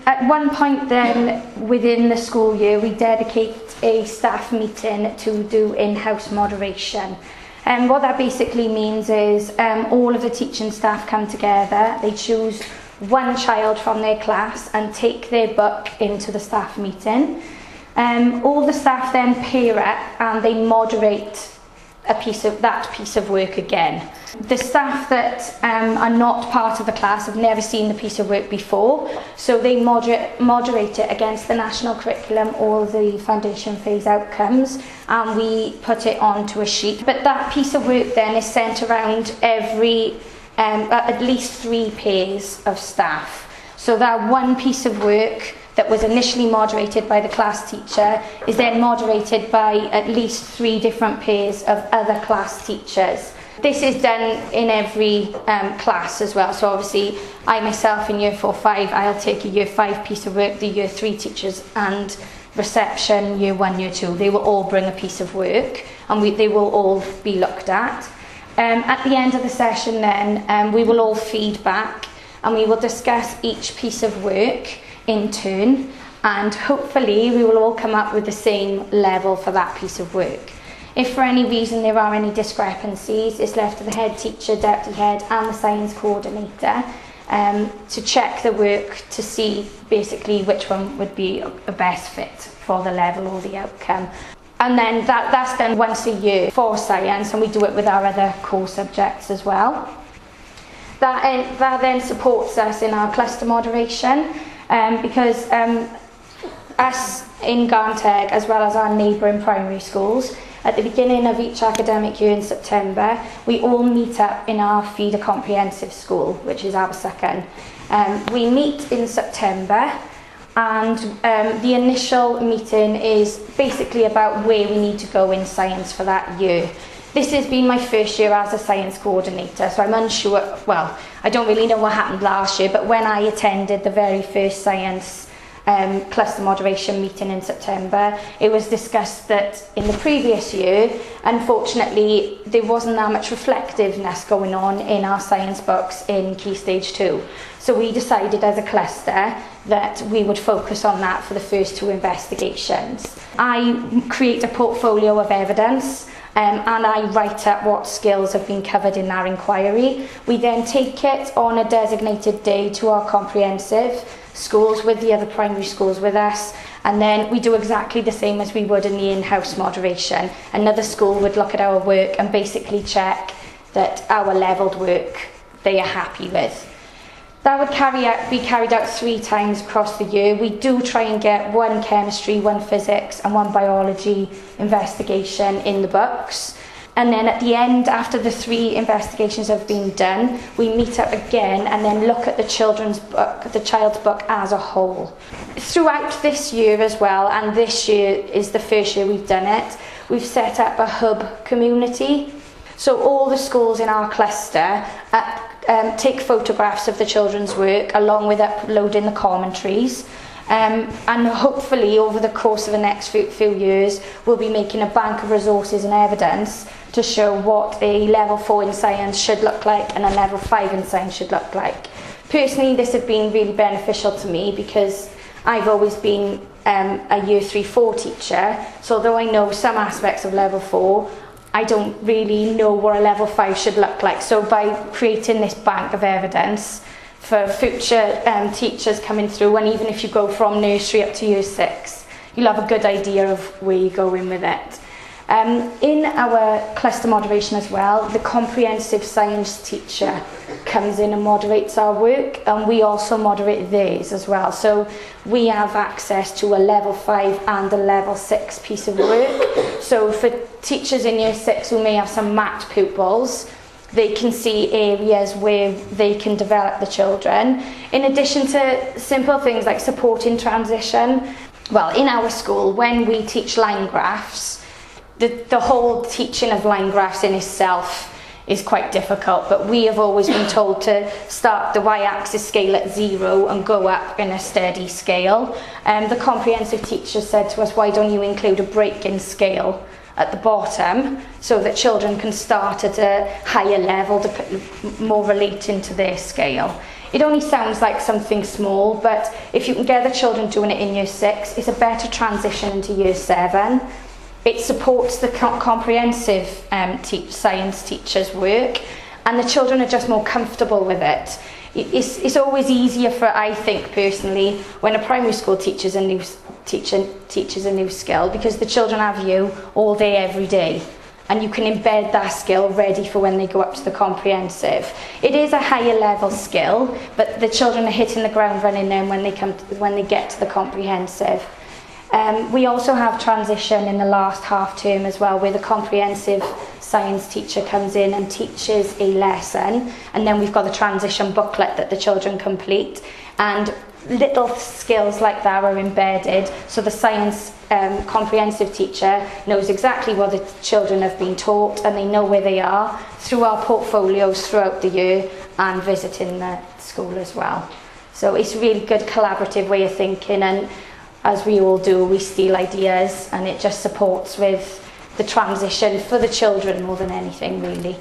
At one point then, within the school year, we dedicate a staff meeting to do in-house moderation. And what that basically means is all of the teaching staff come together, they choose one child from their class and take their book into the staff meeting. All the staff then pair up and they moderate that piece of work again. The staff that are not part of the class have never seen the piece of work before, so they moderate it against the national curriculum or the foundation phase outcomes, and we put it onto a sheet. But that piece of work then is sent around at least 3 pairs of staff. So that one piece of work that was initially moderated by the class teacher is then moderated by at least 3 different pairs of other class teachers. This is done in every class as well. So obviously I myself in year 4-5, I'll take a year 5 piece of work, the year 3 teachers and reception, year 1, year 2, they will all bring a piece of work and they will all be looked at. At the end of the session then, we will all feed back and we will discuss each piece of work in turn, and hopefully we will all come up with the same level for that piece of work. If for any reason there are any discrepancies, it's left to the head teacher, deputy head and the science coordinator to check the work to see basically which one would be a best fit for the level or the outcome. And then that's done once a year for science, and we do it with our other core subjects as well. That then supports us in our cluster moderation because us in Garnteg, as well as our neighbouring primary schools, at the beginning of each academic year in September, we all meet up in our feeder comprehensive school, which is Abersychan. We meet in September, and the initial meeting is basically about where we need to go in science for that year. This has been my first year as a science coordinator, so I'm unsure, well, I don't really know what happened last year, but when I attended the very first science cluster moderation meeting in September, it was discussed that in the previous year, unfortunately, there wasn't that much reflectiveness going on in our science books in Key Stage 2. So we decided as a cluster that we would focus on that for the first 2 investigations. I create a portfolio of evidence and I write up what skills have been covered in our inquiry. We then take it on a designated day to our comprehensive schools with the other primary schools with us, and then we do exactly the same as we would in the in-house moderation. Another school would look at our work and basically check that our levelled work they are happy with. That would be carried out 3 times across the year. We do try and get 1 chemistry, 1 physics and 1 biology investigation in the books. And then at the end, after the 3 investigations have been done, we meet up again and then look at the children's book, the child's book as a whole. Throughout this year as well, and this year is the first year we've done it, we've set up a hub community. So all the schools in our cluster take photographs of the children's work along with uploading the commentaries. And hopefully over the course of the next few years we'll be making a bank of resources and evidence to show what a level 4 in science should look like and a level 5 in science should look like. Personally, this has been really beneficial to me because I've always been a year 3-4 teacher, so although I know some aspects of level 4, I don't really know what a level 5 should look like. So by creating this bank of evidence for future teachers coming through, and even if you go from nursery up to year 6, you'll have a good idea of where you're going with it. In our cluster moderation as well, the comprehensive science teacher comes in and moderates our work, and we also moderate theirs as well. So we have access to a level 5 and a level 6 piece of work. So for teachers in year 6 who may have some maths pupils, they can see areas where they can develop the children. In addition to simple things like supporting transition, well, in our school, when we teach line graphs, the whole teaching of line graphs in itself is quite difficult, but we have always been told to start the y-axis scale at 0 and go up in a steady scale. The comprehensive teacher said to us, why don't you include a break-in scale at the bottom so that children can start at a higher level more relating to their scale. It only sounds like something small, but if you can get the children doing it in year 6, it's a better transition into year 7. It supports the comprehensive science teachers' work, and the children are just more comfortable with it. It's always easier for, I think personally, when a primary school teaches a new skill, because the children have you all day every day, and you can embed that skill ready for when they go up to the comprehensive. It is a higher level skill, but the children are hitting the ground running then when they get to the comprehensive. We also have transition in the last half term as well, where the comprehensive science teacher comes in and teaches a lesson, and then we've got the transition booklet that the children complete, and little skills like that are embedded, so the science comprehensive teacher knows exactly what the children have been taught, and they know where they are through our portfolios throughout the year and visiting the school as well. So it's a really good collaborative way of thinking, and as we all do, we steal ideas, and it just supports with the transition for the children more than anything, really.